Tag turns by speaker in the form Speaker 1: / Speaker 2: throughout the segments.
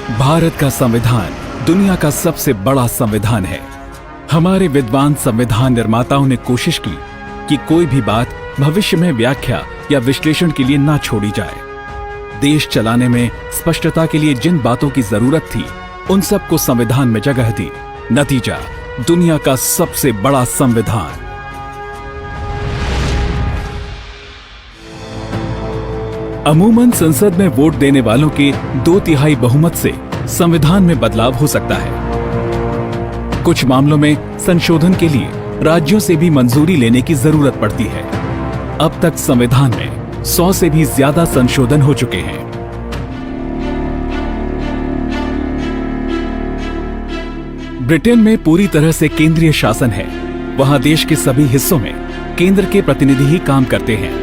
Speaker 1: भारत का संविधान दुनिया का सबसे बड़ा संविधान है। हमारे विद्वान संविधान निर्माताओं ने कोशिश की कि कोई भी बात भविष्य में व्याख्या या विश्लेषण के लिए ना छोड़ी जाए। देश चलाने में स्पष्टता के लिए जिन बातों की जरूरत थी उन सबको संविधान में जगह दी। नतीजा दुनिया का सबसे बड़ा संविधान। अमूमन संसद में वोट देने वालों के 2/3 बहुमत से संविधान में बदलाव हो सकता है। कुछ मामलों में संशोधन के लिए राज्यों से भी मंजूरी लेने की जरूरत पड़ती है। अब तक संविधान में 100 से भी ज्यादा संशोधन हो चुके हैं। ब्रिटेन में पूरी तरह से केंद्रीय शासन है। वहां देश के सभी हिस्सों में केंद्र के प्रतिनिधि ही काम करते हैं,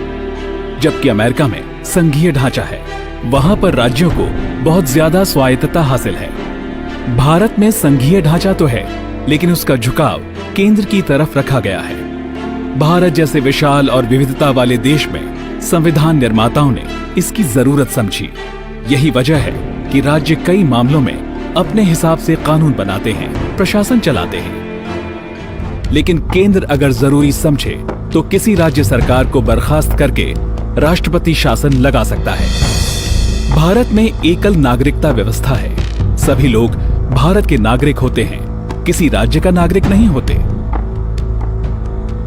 Speaker 1: जबकि अमेरिका में संघीय ढांचा है। वहां पर राज्यों को बहुत ज्यादा स्वायत्तता हासिल है। भारत में संघीय ढांचा तो है, लेकिन उसका झुकाव केंद्र की तरफ रखा गया है। भारत जैसे विशाल और विविधता वाले देश में संविधान निर्माताओं ने इसकी जरूरत समझी। यही वजह है कि राज्य कई मामलों में अपने हिसाब से कानून बनाते हैं, प्रशासन चलाते हैं। लेकिन केंद्र अगर जरूरी समझे तो किसी राज्य सरकार को बर्खास्त करके राष्ट्रपति शासन लगा सकता है। भारत में एकल नागरिकता व्यवस्था है। सभी लोग भारत के नागरिक होते हैं, किसी राज्य का नागरिक नहीं होते।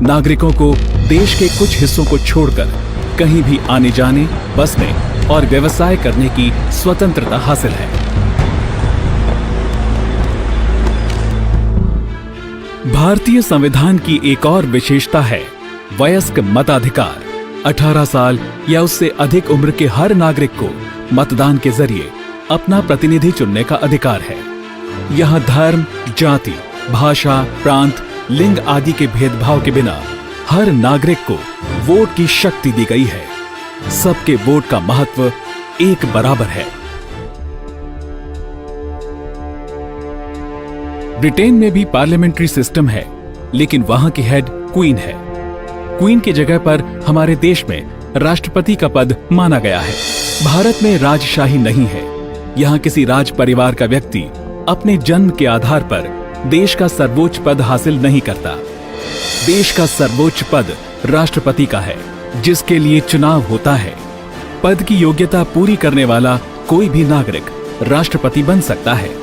Speaker 1: नागरिकों को देश के कुछ हिस्सों को छोड़कर कहीं भी आने जाने, बसने और व्यवसाय करने की स्वतंत्रता हासिल है। भारतीय संविधान की एक और विशेषता है वयस्क मताधिकार। 18 साल या उससे अधिक उम्र के हर नागरिक को मतदान के जरिए अपना प्रतिनिधि चुनने का अधिकार है। यहां धर्म, जाति, भाषा, प्रांत, लिंग आदि के भेदभाव के बिना हर नागरिक को वोट की शक्ति दी गई है। सबके वोट का महत्व एक बराबर है। ब्रिटेन में भी पार्लियामेंट्री सिस्टम है, लेकिन वहां की हेड क्वीन है। क्वीन की जगह पर हमारे देश में राष्ट्रपति का पद माना गया है। भारत में राजशाही नहीं है। यहाँ किसी राज परिवार का व्यक्ति अपने जन्म के आधार पर देश का सर्वोच्च पद हासिल नहीं करता। देश का सर्वोच्च पद राष्ट्रपति का है, जिसके लिए चुनाव होता है। पद की योग्यता पूरी करने वाला कोई भी नागरिक राष्ट्रपति बन सकता है।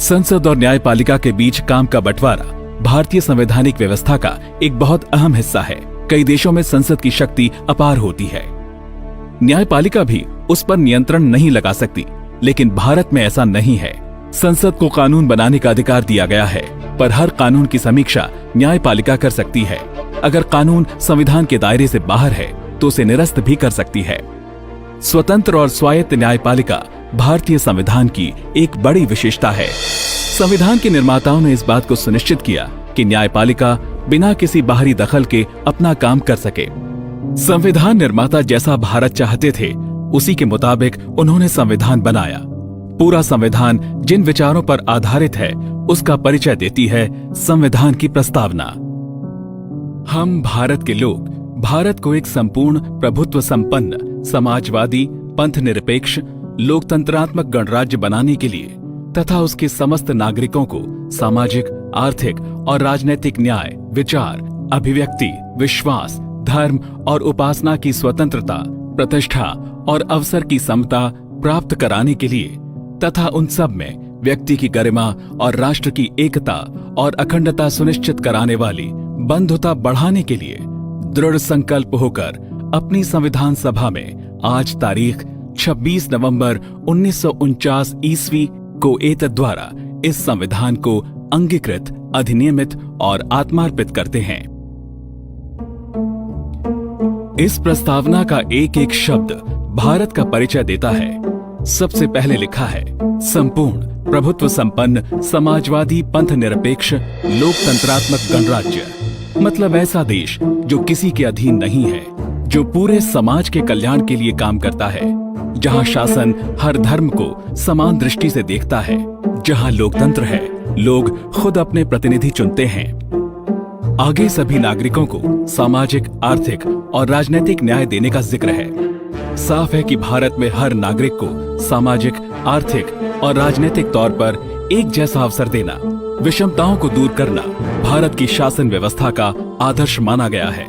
Speaker 1: संसद और न्यायपालिका के बीच काम का बंटवारा भारतीय संवैधानिक व्यवस्था का एक बहुत अहम हिस्सा है। कई देशों में संसद की शक्ति अपार होती है। न्यायपालिका भी उस पर नियंत्रण नहीं लगा सकती, लेकिन भारत में ऐसा नहीं है। संसद को कानून बनाने का अधिकार दिया गया है, पर हर कानून की समीक्षा न्यायपालिका कर सकती है। अगर कानून संविधान के दायरे से बाहर है तो उसे निरस्त भी कर सकती है। स्वतंत्र और स्वायत्त न्यायपालिका भारतीय संविधान की एक बड़ी विशेषता है। संविधान के निर्माताओं ने इस बात को सुनिश्चित किया कि न्यायपालिका बिना किसी बाहरी दखल के अपना काम कर सके। संविधान निर्माता जैसा भारत चाहते थे, उसी के मुताबिक उन्होंने संविधान बनाया। पूरा संविधान जिन विचारों पर आधारित है, उसका परिचय देती है संविधान की प्रस्तावना। हम भारत के लोग भारत को एक संपूर्ण प्रभुत्व संपन्न, समाजवादी, पंथ निरपेक्ष, लोकतंत्रात्मक गणराज्य बनाने के लिए तथा उसके समस्त नागरिकों को सामाजिक, आर्थिक और राजनैतिक न्याय, विचार, अभिव्यक्ति, विश्वास, धर्म और उपासना की स्वतंत्रता, प्रतिष्ठा और अवसर की समता प्राप्त कराने के लिए तथा उन सब में व्यक्ति की गरिमा और राष्ट्र की एकता और अखंडता सुनिश्चित कराने वाली बंधुता बढ़ाने के लिए दृढ़ संकल्प होकर अपनी संविधान सभा में आज तारीख 26 नवंबर 1949 ईस्वी को एतद द्वारा इस संविधान को अंगीकृत, अधिनियमित और आत्मार्पित करते हैं। इस प्रस्तावना का एक एक शब्द भारत का परिचय देता है। सबसे पहले लिखा है संपूर्ण प्रभुत्व संपन्न, समाजवादी, पंथ निरपेक्ष, लोकतंत्रात्मक गणराज्य। मतलब ऐसा देश जो किसी के अधीन नहीं है, जो पूरे समाज के कल्याण के लिए काम करता है, जहां शासन हर धर्म को समान दृष्टि से देखता है, जहां लोकतंत्र है, लोग खुद अपने प्रतिनिधि चुनते हैं। आगे सभी नागरिकों को सामाजिक, आर्थिक और राजनीतिक न्याय देने का जिक्र है। साफ है कि भारत में हर नागरिक को सामाजिक, आर्थिक और राजनीतिक तौर पर एक जैसा अवसर देना, विषमताओं को दूर करना भारत की शासन व्यवस्था का आदर्श माना गया है।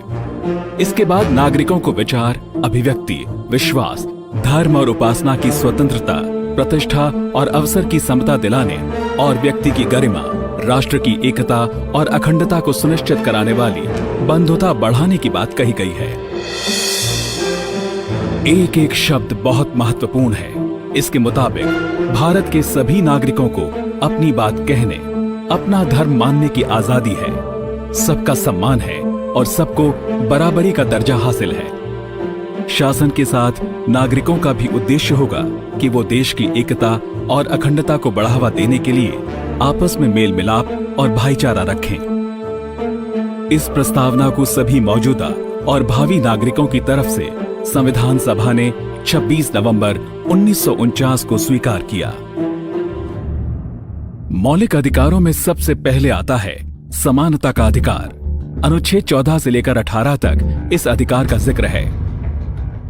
Speaker 1: इसके बाद नागरिकों को विचार, अभिव्यक्ति, विश्वास, धर्म और उपासना की स्वतंत्रता, प्रतिष्ठा और अवसर की समता दिलाने और व्यक्ति की गरिमा, राष्ट्र की एकता और अखंडता को सुनिश्चित कराने वाली बंधुता बढ़ाने की बात कही गई है। एक एक शब्द बहुत महत्वपूर्ण है। इसके मुताबिक भारत के सभी नागरिकों को अपनी बात कहने, अपना धर्म मानने की आजादी है, सबका सम्मान है और सबको बराबरी का दर्जा हासिल है। शासन के साथ नागरिकों का भी उद्देश्य होगा कि वो देश की एकता और अखंडता को बढ़ावा देने के लिए आपस में मेल मिलाप और भाईचारा रखें। इस प्रस्तावना को सभी मौजूदा और भावी नागरिकों की तरफ से संविधान सभा ने 26 नवंबर 1949 को स्वीकार किया। मौलिक अधिकारों में सबसे पहले आता है समानता का अधिकार। अनुच्छेद 14 से लेकर 18 तक इस अधिकार का जिक्र है।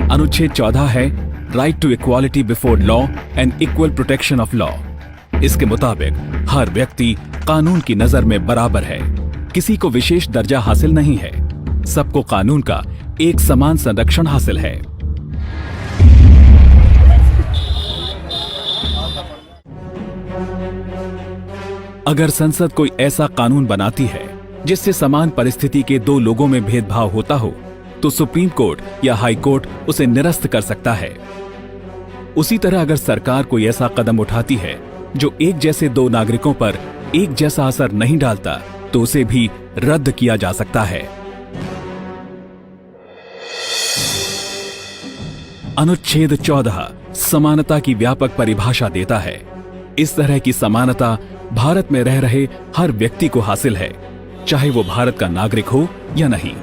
Speaker 1: अनुच्छेद 14 है right to equality before law and equal protection of law. इसके मुताबिक हर व्यक्ति कानून की नजर में बराबर है, किसी को विशेष दर्जा हासिल नहीं है, सबको कानून का एक समान संरक्षण हासिल है। अगर संसद कोई ऐसा कानून बनाती है जिससे समान परिस्थिति के दो लोगों में भेदभाव होता हो, तो सुप्रीम कोर्ट या हाई कोर्ट उसे निरस्त कर सकता है। उसी तरह अगर सरकार कोई ऐसा कदम उठाती है जो एक जैसे दो नागरिकों पर एक जैसा असर नहीं डालता, तो उसे भी रद्द किया जा सकता है। अनुच्छेद 14 समानता की व्यापक परिभाषा देता है। इस तरह की समानता भारत में रह रहे हर व्यक्ति को हासिल है, चाहे वो भारत का नागरिक हो या नहीं।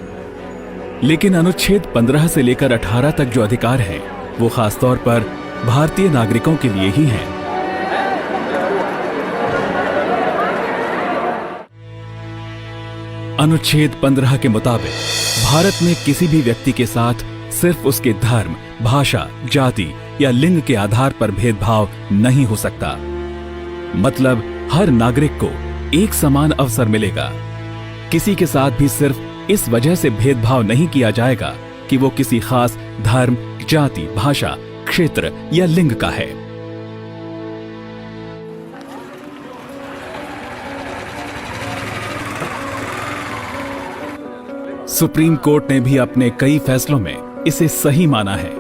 Speaker 1: लेकिन अनुच्छेद 15 से लेकर 18 तक जो अधिकार हैं, वो खासतौर पर भारतीय नागरिकों के लिए ही हैं। अनुच्छेद 15 के मुताबिक भारत में किसी भी व्यक्ति के साथ सिर्फ उसके धर्म, भाषा, जाति या लिंग के आधार पर भेदभाव नहीं हो सकता। मतलब हर नागरिक को एक समान अवसर मिलेगा। किसी के साथ भी सिर्फ इस वजह से भेदभाव नहीं किया जाएगा कि वो किसी खास धर्म, जाति, भाषा, क्षेत्र या लिंग का है। सुप्रीम कोर्ट ने भी अपने कई फैसलों में इसे सही माना है।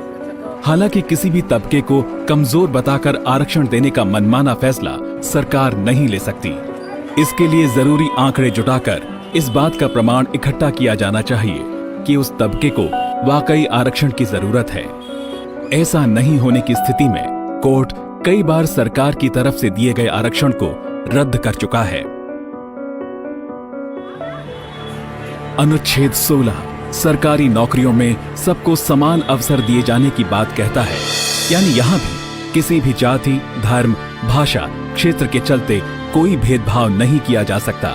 Speaker 1: हालांकि किसी भी तबके को कमजोर बताकर आरक्षण देने का मनमाना फैसला सरकार नहीं ले सकती। इसके लिए जरूरी आंकड़े जुटाकर इस बात का प्रमाण इकट्ठा किया जाना चाहिए कि उस तबके को वाकई आरक्षण की जरूरत है। ऐसा नहीं होने की स्थिति में कोर्ट कई बार सरकार की तरफ से दिए गए आरक्षण को रद्द कर चुका है। अनुच्छेद 16 सरकारी नौकरियों में सबको समान अवसर दिए जाने की बात कहता है। यानी यहां भी किसी भी जाति, धर्म, भाषा, क्षेत्र के चलते कोई भेदभाव नहीं किया जा सकता,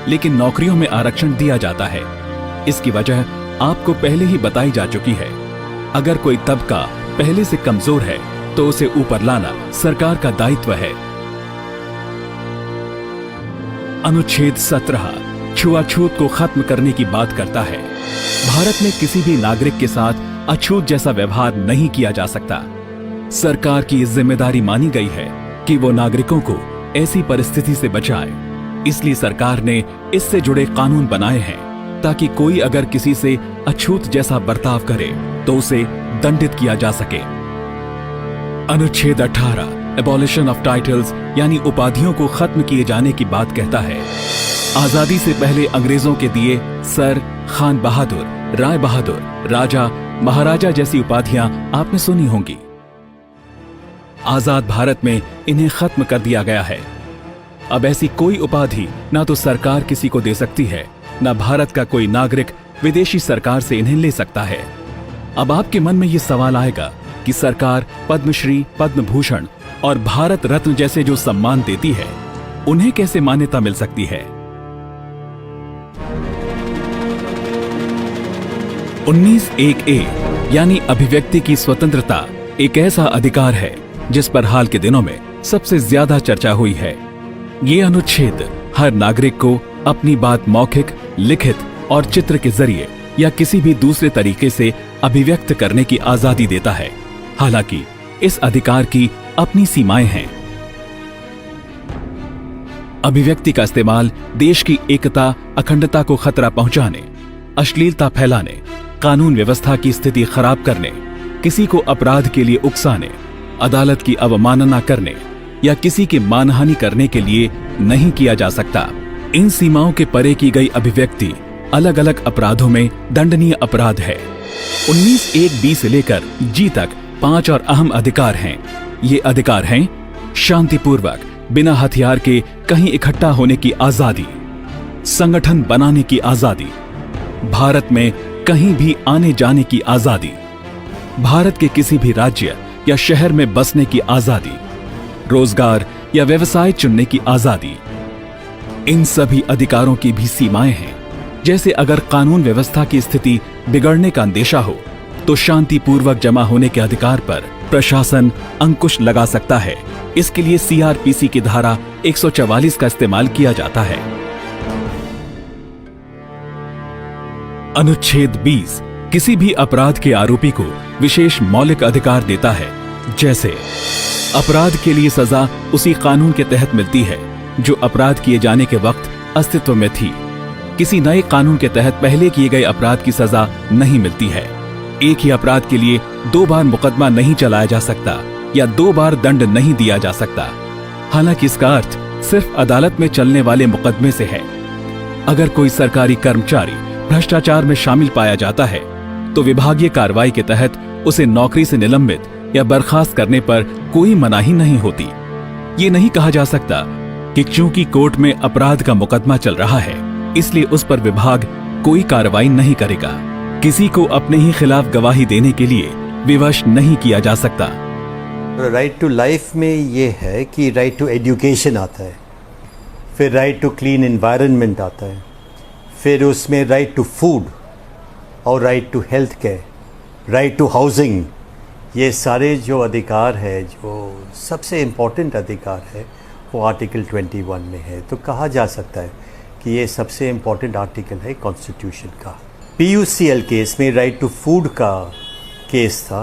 Speaker 1: लेकिन नौकरियों में आरक्षण दिया जाता है। इसकी वजह आपको पहले ही बताई जा चुकी है। अगर कोई तबका पहले से कमजोर है तो उसे ऊपर लाना सरकार का दायित्व है। अनुच्छेद 17 छुआछूत को खत्म करने की बात करता है। भारत में किसी भी नागरिक के साथ अछूत जैसा व्यवहार नहीं किया जा सकता। सरकार की जिम्मेदारी मानी गई है कि वो नागरिकों को ऐसी परिस्थिति से बचाए। इसलिए सरकार ने इससे जुड़े कानून बनाए हैं ताकि कोई अगर किसी से अछूत जैसा बर्ताव करे तो उसे दंडित किया जा सके। अनुच्छेद 18 एबॉलिशन ऑफ टाइटल्स यानी उपाधियों को खत्म किए जाने की बात कहता है। आजादी से पहले अंग्रेजों के दिए सर, खान बहादुर, राय बहादुर, राजा, महाराजा जैसी उपाधियां आपने सुनी होंगी। आजाद भारत में इन्हें खत्म कर दिया गया है। अब ऐसी कोई उपाधि ना तो सरकार किसी को दे सकती है, ना भारत का कोई नागरिक विदेशी सरकार से इन्हें ले सकता है। अब आपके मन में ये सवाल आएगा कि सरकार पद्मश्री, पद्म भूषण और भारत रत्न जैसे जो सम्मान देती है, उन्हें कैसे मान्यता मिल सकती है। 19(1)(a) यानी अभिव्यक्ति की स्वतंत्रता एक ऐसा अधिकार है जिस पर हाल के दिनों में सबसे ज्यादा चर्चा हुई है। ये अनुच्छेद हर नागरिक को अपनी बात मौखिक, लिखित और चित्र के जरिए या किसी भी दूसरे तरीके से अभिव्यक्त करने की आजादी देता है। हालांकि इस अधिकार की अपनी सीमाएं हैं। अभिव्यक्ति का इस्तेमाल देश की एकता, अखंडता को खतरा पहुंचाने, अश्लीलता फैलाने, कानून व्यवस्था की स्थिति खराब करने, किसी को अपराध के लिए उकसाने, अदालत की अवमानना करने या किसी की मानहानि करने के लिए नहीं किया जा सकता। इन सीमाओं के परे की गई अभिव्यक्ति अलग अलग अपराधों में दंडनीय अपराध है। 19(1)(b) से लेकर G तक 5 और अहम अधिकार हैं। ये अधिकार हैं: शांतिपूर्वक बिना हथियार के कहीं इकट्ठा होने की आजादी, संगठन बनाने की आजादी, भारत में कहीं भी आने जाने की आजादी, भारत के किसी भी राज्य या शहर में बसने की आजादी, रोजगार या व्यवसाय चुनने की आजादी। इन सभी अधिकारों की भी सीमाएं हैं। जैसे अगर कानून व्यवस्था की स्थिति बिगड़ने का अंदेशा हो तो शांतिपूर्वक जमा होने के अधिकार पर प्रशासन अंकुश लगा सकता है। इसके लिए CRPC की धारा 144 का इस्तेमाल किया जाता है। अनुच्छेद 20 किसी भी अपराध के आरोपी को विशेष मौलिक अधिकार देता है। जैसे अपराध के लिए सजा उसी कानून के तहत मिलती है जो अपराध किए जाने के वक्त अस्तित्व में थी। किसी नए कानून के तहत पहले किए गए अपराध की सजा नहीं मिलती है। एक ही अपराध के लिए 2 बार मुकदमा नहीं चलाया जा सकता या 2 बार दंड नहीं दिया जा सकता। हालांकि इसका अर्थ सिर्फ अदालत में चलने वाले मुकदमे से है। अगर कोई सरकारी कर्मचारी भ्रष्टाचार में शामिल पाया जाता है तो विभागीय कार्रवाई के तहत उसे नौकरी से निलंबित या बर्खास्त करने पर कोई मनाही नहीं होती। ये नहीं कहा जा सकता कि चूंकि कोर्ट में अपराध का मुकदमा चल रहा है इसलिए उस पर विभाग कोई कार्रवाई नहीं करेगा। किसी को अपने ही खिलाफ गवाही देने के लिए विवश नहीं किया जा सकता।
Speaker 2: राइट टू लाइफ में ये है कि राइट टू एजुकेशन आता है, फिर राइट टू क्लीन एनवायरनमेंट आता है, फिर उसमें राइट टू फूड और right to health care, right to housing. ये सारे जो अधिकार है, जो सबसे इम्पोर्टेंट अधिकार है, वो आर्टिकल 21 में है। तो कहा जा सकता है कि ये सबसे इम्पोर्टेंट आर्टिकल है कॉन्स्टिट्यूशन का। PUCL केस में राइट टू फूड का केस था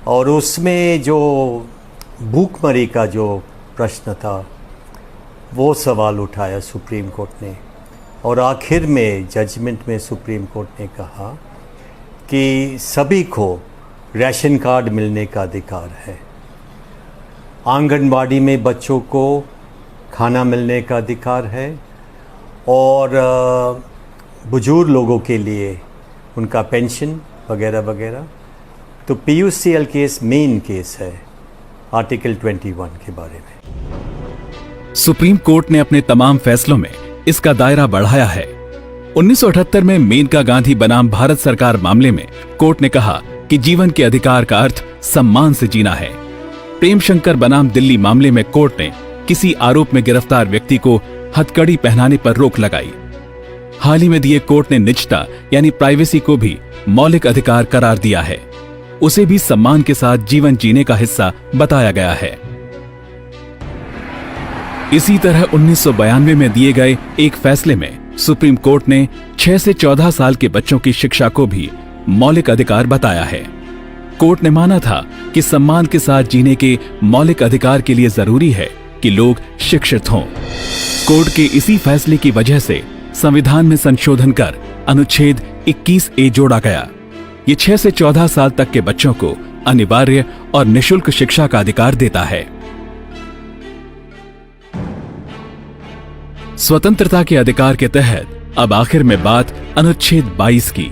Speaker 2: और उसमें जो भूखमरी का जो प्रश्न था वो सवाल उठाया सुप्रीम कोर्ट ने, और आखिर में जजमेंट में सुप्रीम कोर्ट ने कहा कि सभी को राशन कार्ड मिलने का अधिकार है, आंगनबाड़ी में बच्चों को खाना मिलने का अधिकार है और बुजुर्ग लोगों के लिए उनका पेंशन वगैरह वगैरह। तो PUCL केस मेन केस है आर्टिकल 21 के बारे में।
Speaker 1: सुप्रीम कोर्ट ने अपने तमाम फैसलों में इसका दायरा बढ़ाया है। 1978 में मेनका गांधी बनाम भारत सरकार मामले में कोर्ट ने कहा कि जीवन के अधिकार का अर्थ सम्मान से जीना है। प्रेम शंकर बनाम दिल्ली मामले में कोर्ट ने किसी आरोप में गिरफ्तार व्यक्ति को हथकड़ी पहनाने पर रोक लगाई। हाल ही में दिए कोर्ट ने निजता यानी प्राइवेसी को भी मौलिक अधिकार करार दिया है। उसे भी सम्मान के साथ जीवन जीने का हिस्सा बताया गया है। इसी तरह 1992 में दिए गए एक फैसले में सुप्रीम कोर्ट ने 6 से 14 साल के बच्चों की शिक्षा को भी मौलिक अधिकार बताया है। कोर्ट ने माना था कि सम्मान के साथ जीने के मौलिक अधिकार के लिए जरूरी है कि लोग शिक्षित हों। कोर्ट के इसी फैसले की वजह से संविधान में संशोधन कर अनुच्छेद 21(a) जोड़ा गया। ये 6 से 14 साल तक के बच्चों को अनिवार्य और निःशुल्क शिक्षा का अधिकार देता है। स्वतंत्रता के अधिकार के तहत अब आखिर में बात अनुच्छेद 22 की।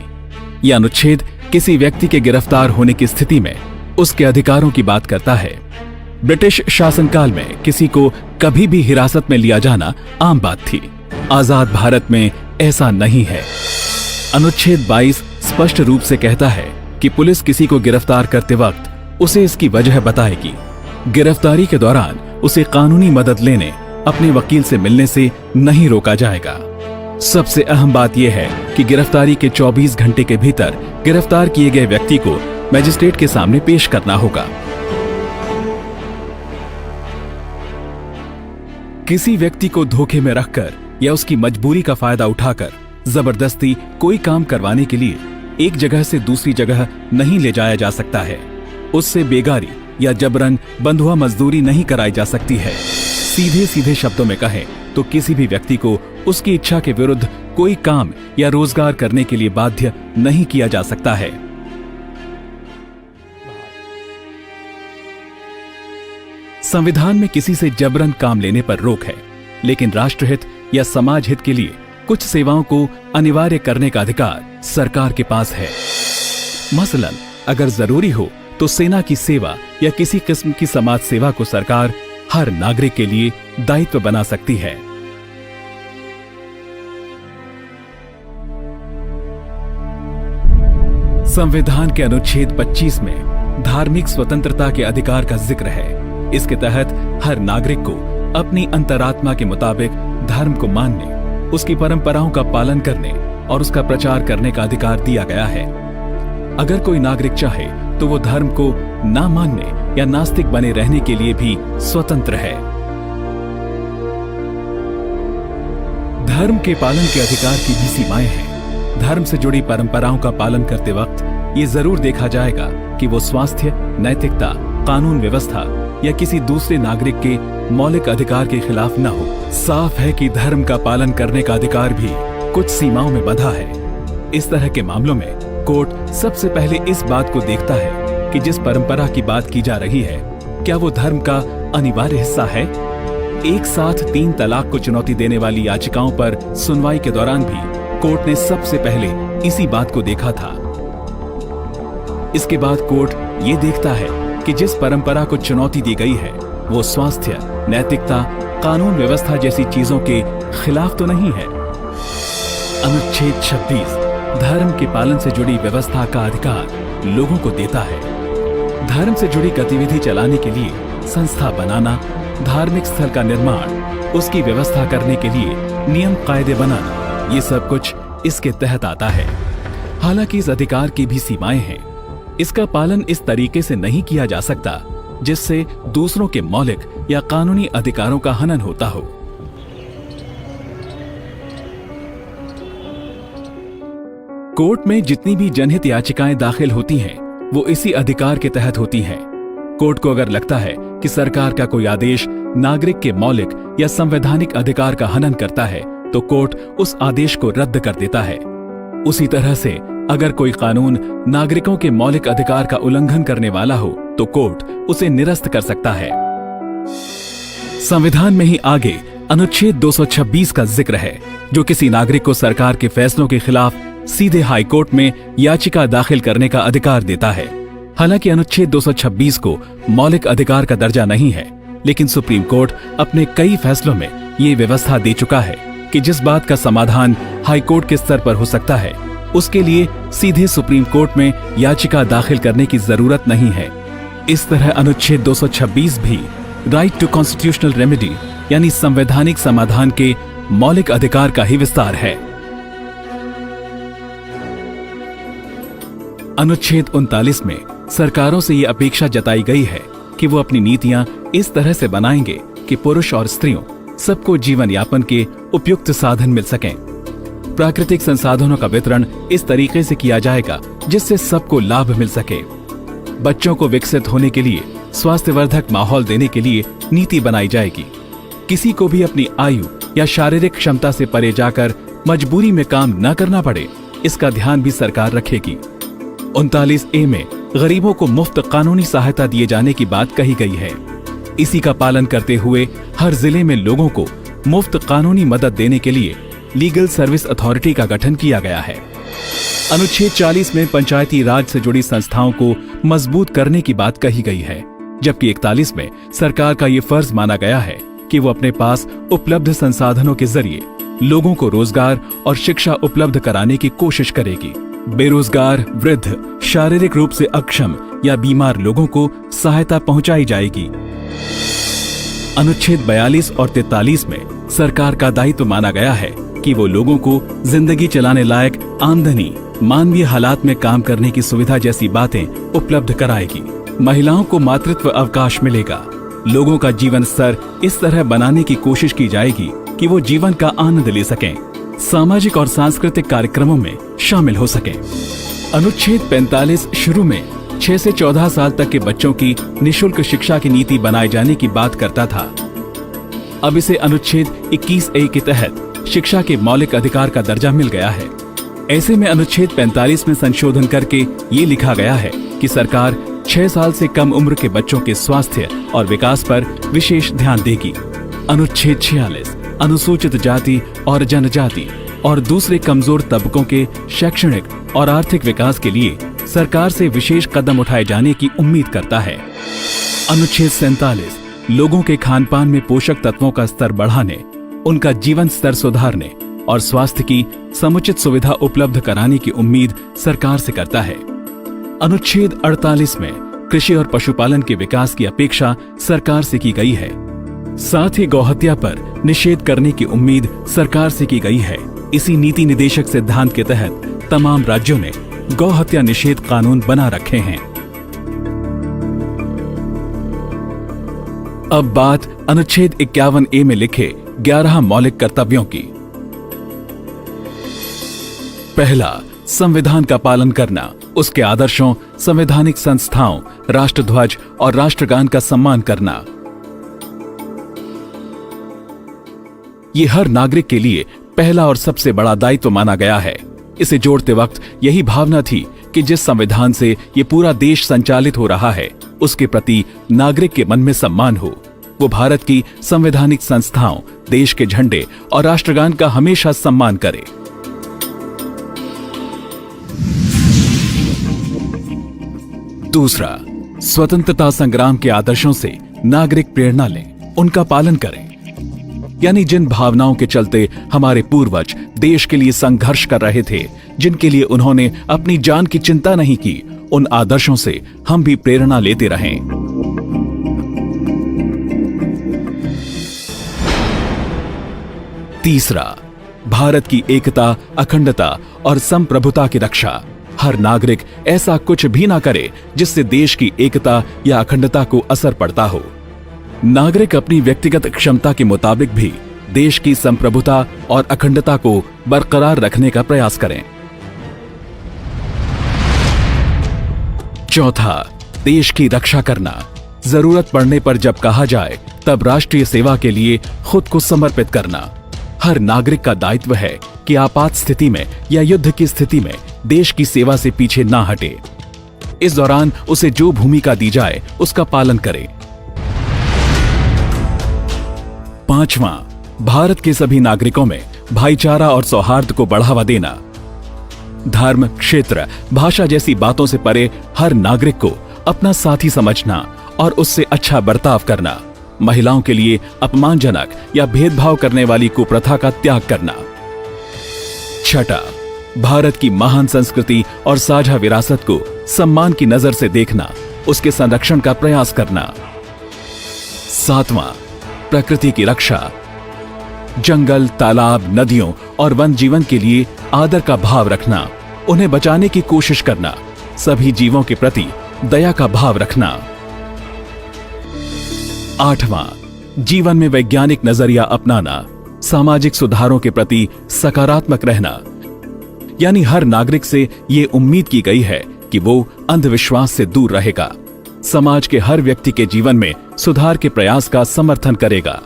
Speaker 1: यह अनुच्छेद किसी व्यक्ति के गिरफ्तार होने की स्थिति में उसके अधिकारों की बात करता है। ब्रिटिश शासनकाल में किसी को कभी भी हिरासत में लिया जाना आम बात थी। आजाद भारत में ऐसा नहीं है। अनुच्छेद 22 स्पष्ट रूप से कहता है कि पुलिस किसी को गिरफ्तार करते वक्त उसे इसकी वजह बताएगी। गिरफ्तारी के दौरान उसे कानूनी मदद लेने अपने वकील से मिलने से नहीं रोका जाएगा। सबसे अहम बात यह है कि गिरफ्तारी के 24 घंटे के भीतर गिरफ्तार किए गए व्यक्ति को मजिस्ट्रेट के सामने पेश करना होगा। किसी व्यक्ति को धोखे में रखकर या उसकी मजबूरी का फायदा उठाकर जबरदस्ती कोई काम करवाने के लिए एक जगह से दूसरी जगह नहीं ले जाया जा सकता है। उससे बेगारी या जबरन बंधुआ मजदूरी नहीं कराई जा सकती है। सीधे सीधे शब्दों में कहें तो किसी भी व्यक्ति को उसकी इच्छा के विरुद्ध कोई काम या रोजगार करने के लिए बाध्य नहीं किया जा सकता है। संविधान में किसी से जबरन काम लेने पर रोक है, लेकिन राष्ट्रहित या समाज हित के लिए कुछ सेवाओं को अनिवार्य करने का अधिकार सरकार के पास है। मसलन अगर जरूरी हो तो सेना की सेवा या किसी किस्म की समाज सेवा को सरकार हर नागरिक के लिए दायित्व बना सकती है। संविधान के अनुच्छेद 25 में धार्मिक स्वतंत्रता के अधिकार का जिक्र है। इसके तहत हर नागरिक को अपनी अंतरात्मा के मुताबिक धर्म को मानने, उसकी परंपराओं का पालन करने और उसका प्रचार करने का अधिकार दिया गया है। अगर कोई नागरिक चाहे तो वो धर्म को ना मानने या नास्तिक बने रहने के लिए भी स्वतंत्र है। धर्म के पालन के अधिकार की भी सीमाएं हैं। धर्म से जुड़ी परंपराओं का पालन करते वक्त ये जरूर देखा जाएगा कि वो स्वास्थ्य, नैतिकता, कानून व्यवस्था या किसी दूसरे नागरिक के मौलिक अधिकार के खिलाफ न हो। साफ है कि धर्म का पालन करने का अधिकार भी कुछ सीमाओं में बंधा है। इस तरह के मामलों में कोर्ट सबसे पहले इस बात को देखता है कि जिस परंपरा की बात की जा रही है क्या वो धर्म का अनिवार्य हिस्सा है। एक साथ 3 तलाक को चुनौती देने वाली याचिकाओं पर सुनवाई के दौरान भी कोर्ट ने सबसे पहले इसी बात को देखा था। इसके बाद कोर्ट ये देखता है कि जिस परंपरा को चुनौती दी गई है वो स्वास्थ्य, नैतिकता, कानून व्यवस्था जैसी चीजों के खिलाफ तो नहीं है। अनुच्छेद 26 धर्म के पालन से जुड़ी व्यवस्था का अधिकार लोगों को देता है। धर्म से जुड़ी गतिविधि चलाने के लिए संस्था बनाना, धार्मिक स्थल का निर्माण, उसकी व्यवस्था करने के लिए नियम कायदे बनाना, ये सब कुछ इसके तहत आता है। हालांकि इस अधिकार की भी सीमाएं हैं। इसका पालन इस तरीके से नहीं किया जा सकता जिससे दूसरों के मौलिक या कानूनी अधिकारों का हनन होता हो। कोर्ट में जितनी भी जनहित याचिकाएं दाखिल होती हैं, वो इसी अधिकार के तहत होती हैं। कोर्ट को अगर लगता है कि सरकार का कोई आदेश नागरिक के मौलिक या संवैधानिक अधिकार का हनन करता है, तो कोर्ट उस आदेश को रद्द कर देता है। उसी तरह से अगर कोई कानून नागरिकों के मौलिक अधिकार का उल्लंघन करने वाला हो, तो कोर्ट उसे निरस्त कर सकता है। संविधान में ही आगे अनुच्छेद 226 का जिक्र है, जो किसी नागरिक को सरकार के फैसलों के खिलाफ सीधे हाई कोर्ट में याचिका दाखिल करने का अधिकार देता है। हालांकि अनुच्छेद 226 को मौलिक अधिकार का दर्जा नहीं है, लेकिन सुप्रीम कोर्ट अपने कई फैसलों में ये व्यवस्था दे चुका है कि जिस बात का समाधान हाई कोर्ट के स्तर पर हो सकता है, उसके लिए सीधे सुप्रीम कोर्ट में याचिका दाखिल करने की जरूरत नहीं है। इस तरह अनुच्छेद 226 भी राइट टू कॉन्स्टिट्यूशनल रेमेडी यानी संवैधानिक समाधान के मौलिक अधिकार का ही विस्तार है। अनुच्छेद 39 में सरकारों से यह अपेक्षा जताई गई है कि वो अपनी नीतियां इस तरह से बनाएंगे कि पुरुष और स्त्रियों सबको जीवन यापन के उपयुक्त साधन मिल सकें। प्राकृतिक संसाधनों का वितरण इस तरीके से किया जाएगा जिससे सबको लाभ मिल सके। बच्चों को विकसित होने के लिए स्वास्थ्यवर्धक माहौल देने के लिए नीति बनाई जाएगी। किसी को भी अपनी आयु या शारीरिक क्षमता से परे जाकर मजबूरी में काम न करना पड़े, इसका ध्यान भी सरकार रखेगी। 39A में गरीबों को मुफ्त कानूनी सहायता दिए जाने की बात कही गई है। इसी का पालन करते हुए हर जिले में लोगों को मुफ्त कानूनी मदद देने के लिए लीगल सर्विस अथॉरिटी का गठन किया गया है। अनुच्छेद 40 में पंचायती राज से जुड़ी संस्थाओं को मजबूत करने की बात कही गई है, जबकि 41 में सरकार का ये फर्ज माना गया है कि वो अपने पास उपलब्ध संसाधनों के जरिए लोगों को रोजगार और शिक्षा उपलब्ध कराने की कोशिश करेगी। बेरोजगार, वृद्ध, शारीरिक रूप से अक्षम या बीमार लोगों को सहायता पहुंचाई जाएगी। अनुच्छेद 42 और 43 में सरकार का दायित्व माना गया है कि वो लोगों को जिंदगी चलाने लायक आमदनी, मानवीय हालात में काम करने की सुविधा जैसी बातें उपलब्ध कराएगी। महिलाओं को मातृत्व अवकाश मिलेगा। लोगों का जीवन स्तर इस तरह बनाने की कोशिश की जाएगी कि वो जीवन का आनंद ले सकें, सामाजिक और सांस्कृतिक कार्यक्रमों में शामिल हो सकें। अनुच्छेद 45 शुरू में 6 से 14 साल तक के बच्चों की निःशुल्क शिक्षा की नीति बनाए जाने की बात करता था। अब इसे अनुच्छेद 21A के तहत शिक्षा के मौलिक अधिकार का दर्जा मिल गया है। ऐसे में अनुच्छेद 45 में संशोधन करके ये लिखा गया है कि सरकार 6 साल से कम उम्र के बच्चों के स्वास्थ्य और विकास पर विशेष ध्यान देगी। अनुच्छेद 46 अनुसूचित जाति और जनजाति और दूसरे कमजोर तबकों के शैक्षणिक और आर्थिक विकास के लिए सरकार से विशेष कदम उठाए जाने की उम्मीद करता है। अनुच्छेद 47 लोगों के खानपान में पोषक तत्वों का स्तर बढ़ाने, उनका जीवन स्तर सुधारने और स्वास्थ्य की समुचित सुविधा उपलब्ध कराने की उम्मीद सरकार से करता है। अनुच्छेद 48 में कृषि और पशुपालन के विकास की अपेक्षा सरकार से की गई है। साथ ही गौहत्या पर निषेध करने की उम्मीद सरकार से की गई है। इसी नीति निदेशक सिद्धांत के तहत तमाम राज्यों ने गौहत्या निषेध कानून बना रखे हैं। अब बात अनुच्छेद 51A में लिखे 11 मौलिक कर्तव्यों की। पहला, संविधान का पालन करना, उसके आदर्शों, संवैधानिक संस्थाओं, राष्ट्रध्वज और राष्ट्रगान का सम्मान करना। ये हर नागरिक के लिए पहला और सबसे बड़ा दायित्व माना गया है। इसे जोड़ते वक्त यही भावना थी कि जिस संविधान से ये पूरा देश संचालित हो रहा है, उसके प्रति नागरिक के मन में सम्मान हो। वो भारत की संवैधानिक संस्थाओं, देश के झंडे और राष्ट्रगान का हमेशा सम्मान करे। दूसरा, स्वतंत्रता संग्राम के आदर्शों से नागरिक प्रेरणा लें, उनका पालन करें। यानी जिन भावनाओं के चलते हमारे पूर्वज देश के लिए संघर्ष कर रहे थे, जिनके लिए उन्होंने अपनी जान की चिंता नहीं की, उन आदर्शों से हम भी प्रेरणा लेते रहें। तीसरा, भारत की एकता, अखंडता और संप्रभुता की रक्षा। हर नागरिक ऐसा कुछ भी ना करे जिससे देश की एकता या अखंडता को असर पड़ता हो। नागरिक अपनी व्यक्तिगत क्षमता के मुताबिक भी देश की संप्रभुता और अखंडता को बरकरार रखने का प्रयास करें। चौथा, देश की रक्षा करना। जरूरत पड़ने पर जब कहा जाए तब राष्ट्रीय सेवा के लिए खुद को समर्पित करना। हर नागरिक का दायित्व है कि आपात स्थिति में या युद्ध की स्थिति में देश की सेवा से पीछे ना हटे। इस दौरान उसे जो भूमिका दी जाए उसका पालन करे। पांचवां, भारत के सभी नागरिकों में भाईचारा और सौहार्द को बढ़ावा देना। धर्म, क्षेत्र, भाषा जैसी बातों से परे हर नागरिक को अपना साथी समझना और उससे अच्छा बर्ताव करना। महिलाओं के लिए अपमानजनक या भेदभाव करने वाली कुप्रथा का त्याग करना। छठा, भारत की महान संस्कृति और साझा विरासत को सम्मान की नजर से देखना, उसके संरक्षण का प्रयास करना। सातवां, प्रकृति की रक्षा। जंगल, तालाब, नदियों और वन जीवन के लिए आदर का भाव रखना, उन्हें बचाने की कोशिश करना, सभी जीवों के प्रति दया का भाव रखना। आठवां, जीवन में वैज्ञानिक नजरिया अपनाना, सामाजिक सुधारों के प्रति सकारात्मक रहना। यानी हर नागरिक से यह उम्मीद की गई है कि वो अंधविश्वास से दूर रहेगा, समाज के हर व्यक्ति के जीवन में सुधार के प्रयास का समर्थन करेगा।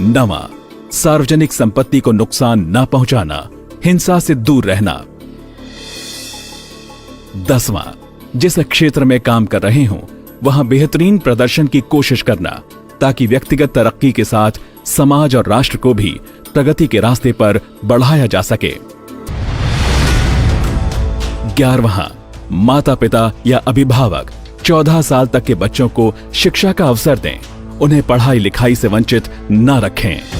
Speaker 1: नवां, सार्वजनिक संपत्ति को नुकसान न पहुंचाना, हिंसा से दूर रहना। 10वां, जिस क्षेत्र में काम कर रहे हों वहां बेहतरीन प्रदर्शन की कोशिश करना, ताकि व्यक्तिगत तरक्की के साथ समाज और राष्ट्र को भी प्रगति के रास्ते पर बढ़ाया जा सके। 11वां, माता पिता या अभिभावक 14 साल तक के बच्चों को शिक्षा का अवसर दें, उन्हें पढ़ाई लिखाई से वंचित न रखें।